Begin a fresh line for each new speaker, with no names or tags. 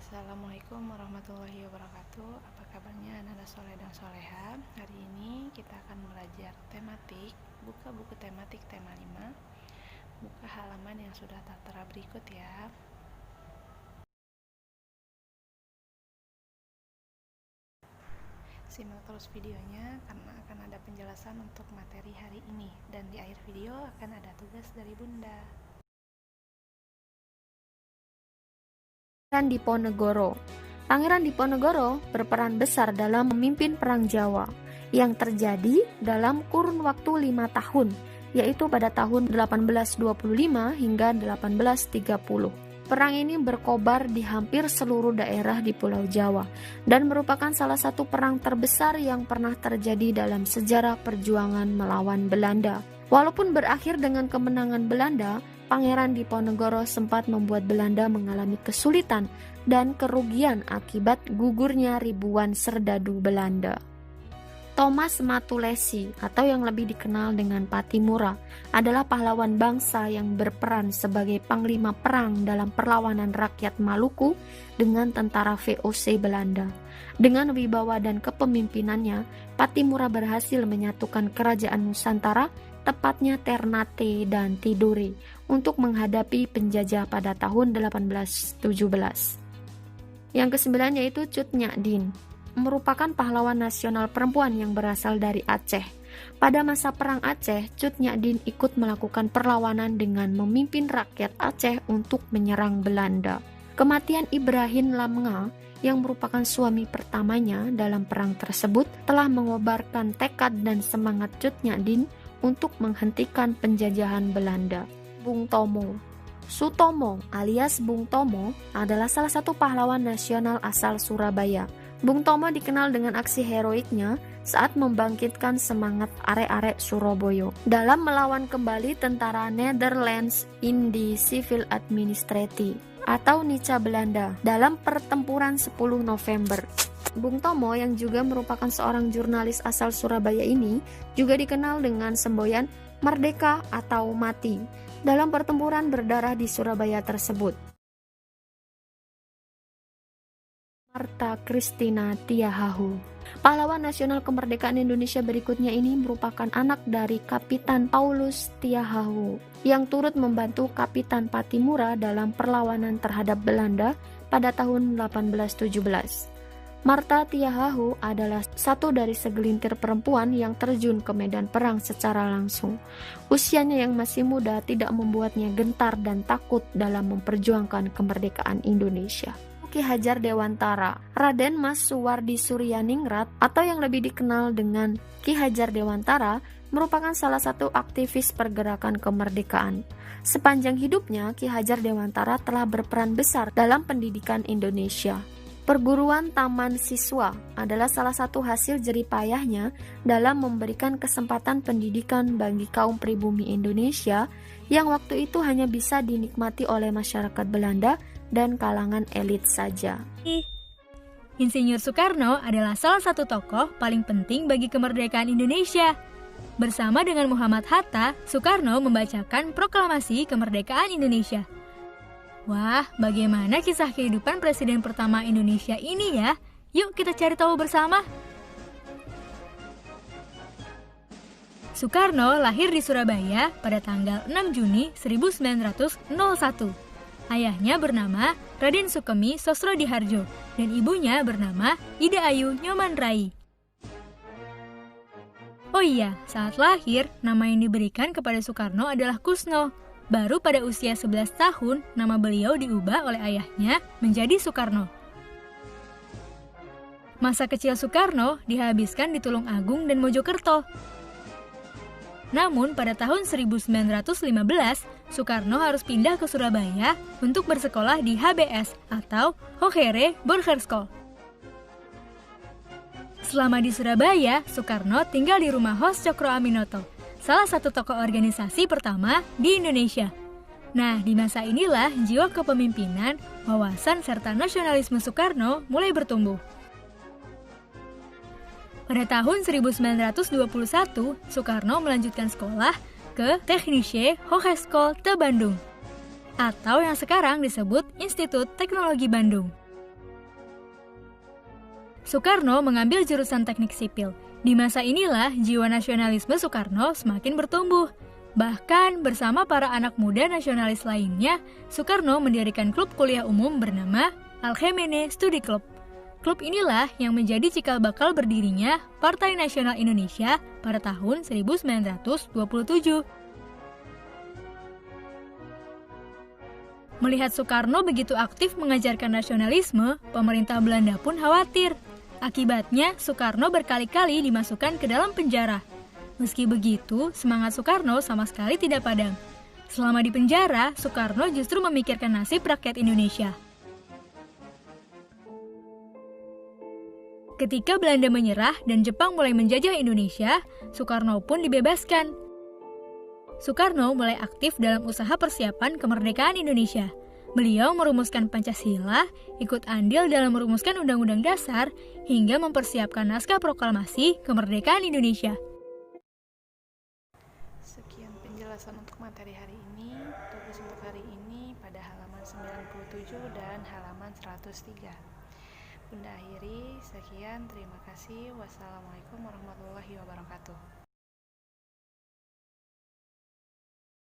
Assalamualaikum warahmatullahi wabarakatuh. Apa kabarnya anak-anak soleh dan soleha? Hari ini kita akan belajar tematik. Buka buku tematik tema 5. Buka halaman yang sudah tertera berikut ya. Simak terus videonya karena akan ada penjelasan untuk materi hari ini. Dan di akhir video akan ada tugas dari Bunda.
Pangeran Diponegoro. Pangeran Diponegoro berperan besar dalam memimpin Perang Jawa yang terjadi dalam kurun waktu 5 tahun, yaitu pada tahun 1825 hingga 1830. Perang ini berkobar di hampir seluruh daerah di Pulau Jawa dan merupakan salah satu perang terbesar yang pernah terjadi dalam sejarah perjuangan melawan Belanda. Walaupun berakhir dengan kemenangan Belanda, Pangeran Diponegoro sempat membuat Belanda mengalami kesulitan dan kerugian akibat gugurnya ribuan serdadu Belanda. Thomas Matulesi atau yang lebih dikenal dengan Pattimura adalah pahlawan bangsa yang berperan sebagai panglima perang dalam perlawanan rakyat Maluku dengan tentara VOC Belanda. Dengan wibawa dan kepemimpinannya, Pattimura berhasil menyatukan kerajaan Nusantara, tepatnya Ternate dan Tidore, untuk menghadapi penjajah pada tahun 1817. Yang kesembilan yaitu Cut Nyak Dien, merupakan pahlawan nasional perempuan yang berasal dari Aceh. Pada masa Perang Aceh, Cut Nyak Dien ikut melakukan perlawanan dengan memimpin rakyat Aceh untuk menyerang Belanda. Kematian Ibrahim Lamnga yang merupakan suami pertamanya dalam perang tersebut telah mengobarkan tekad dan semangat Cut Nyak Dien untuk menghentikan penjajahan Belanda. Bung Tomo. Sutomo alias Bung Tomo adalah salah satu pahlawan nasional asal Surabaya. Bung Tomo dikenal dengan aksi heroiknya saat membangkitkan semangat arek-arek Surabaya dalam melawan kembali tentara Netherlands in the Civil Administratie atau Nica Belanda dalam pertempuran 10 November. Bung Tomo yang juga merupakan seorang jurnalis asal Surabaya ini juga dikenal dengan semboyan Merdeka atau Mati dalam pertempuran berdarah di Surabaya tersebut. Martha Christina Tiahahu. Pahlawan nasional kemerdekaan Indonesia berikutnya ini merupakan anak dari Kapitan Paulus Tiahahu yang turut membantu Kapitan Pattimura dalam perlawanan terhadap Belanda pada tahun 1817. Martha Tiahahu adalah satu dari segelintir perempuan yang terjun ke medan perang secara langsung. Usianya yang masih muda tidak membuatnya gentar dan takut dalam memperjuangkan kemerdekaan Indonesia. Ki Hajar Dewantara. Raden Mas Suwardi Suryaningrat atau yang lebih dikenal dengan Ki Hajar Dewantara merupakan salah satu aktivis pergerakan kemerdekaan. Sepanjang hidupnya, Ki Hajar Dewantara telah berperan besar dalam pendidikan Indonesia. Perguruan Taman Siswa adalah salah satu hasil jeripayahnya dalam memberikan kesempatan pendidikan bagi kaum pribumi Indonesia yang waktu itu hanya bisa dinikmati oleh masyarakat Belanda dan kalangan elit saja.
Insinyur Soekarno adalah salah satu tokoh paling penting bagi kemerdekaan Indonesia. Bersama dengan Muhammad Hatta, Soekarno membacakan proklamasi kemerdekaan Indonesia. Wah, bagaimana kisah kehidupan Presiden pertama Indonesia ini ya? Yuk kita cari tahu bersama. Soekarno lahir di Surabaya pada tanggal 6 Juni 1901. Ayahnya bernama Raden Sukemi Sosrodihardjo dan ibunya bernama Ida Ayu Nyoman Rai. Oh iya, saat lahir, nama yang diberikan kepada Soekarno adalah Kusno. Baru pada usia 11 tahun, nama beliau diubah oleh ayahnya menjadi Soekarno. Masa kecil Soekarno dihabiskan di Tulung Agung dan Mojokerto. Namun pada tahun 1915, Soekarno harus pindah ke Surabaya untuk bersekolah di HBS atau Hoogere Burgerskole. Selama di Surabaya, Soekarno tinggal di rumah Hos Cokro Aminoto, salah satu tokoh organisasi pertama di Indonesia. Nah, di masa inilah jiwa kepemimpinan, wawasan serta nasionalisme Soekarno mulai bertumbuh. Pada tahun 1921, Soekarno melanjutkan sekolah ke Technische Hogeschool te Bandung, atau yang sekarang disebut Institut Teknologi Bandung. Soekarno mengambil jurusan teknik sipil. Di masa inilah jiwa nasionalisme Soekarno semakin bertumbuh. Bahkan bersama para anak muda nasionalis lainnya, Soekarno mendirikan klub kuliah umum bernama Alkemene Studi Club. Klub inilah yang menjadi cikal bakal berdirinya Partai Nasional Indonesia pada tahun 1927. Melihat Soekarno begitu aktif mengajarkan nasionalisme, pemerintah Belanda pun khawatir. Akibatnya, Soekarno berkali-kali dimasukkan ke dalam penjara. Meski begitu, semangat Soekarno sama sekali tidak padam. Selama di penjara, Soekarno justru memikirkan nasib rakyat Indonesia. Ketika Belanda menyerah dan Jepang mulai menjajah Indonesia, Soekarno pun dibebaskan. Soekarno mulai aktif dalam usaha persiapan kemerdekaan Indonesia. Beliau merumuskan Pancasila, ikut andil dalam merumuskan Undang-Undang Dasar, hingga mempersiapkan naskah proklamasi kemerdekaan Indonesia.
Sekian penjelasan untuk materi hari ini. Tugas untuk hari ini pada halaman 97 dan halaman 103. Bunda akhiri, sekian, terima kasih. Wassalamualaikum warahmatullahi wabarakatuh.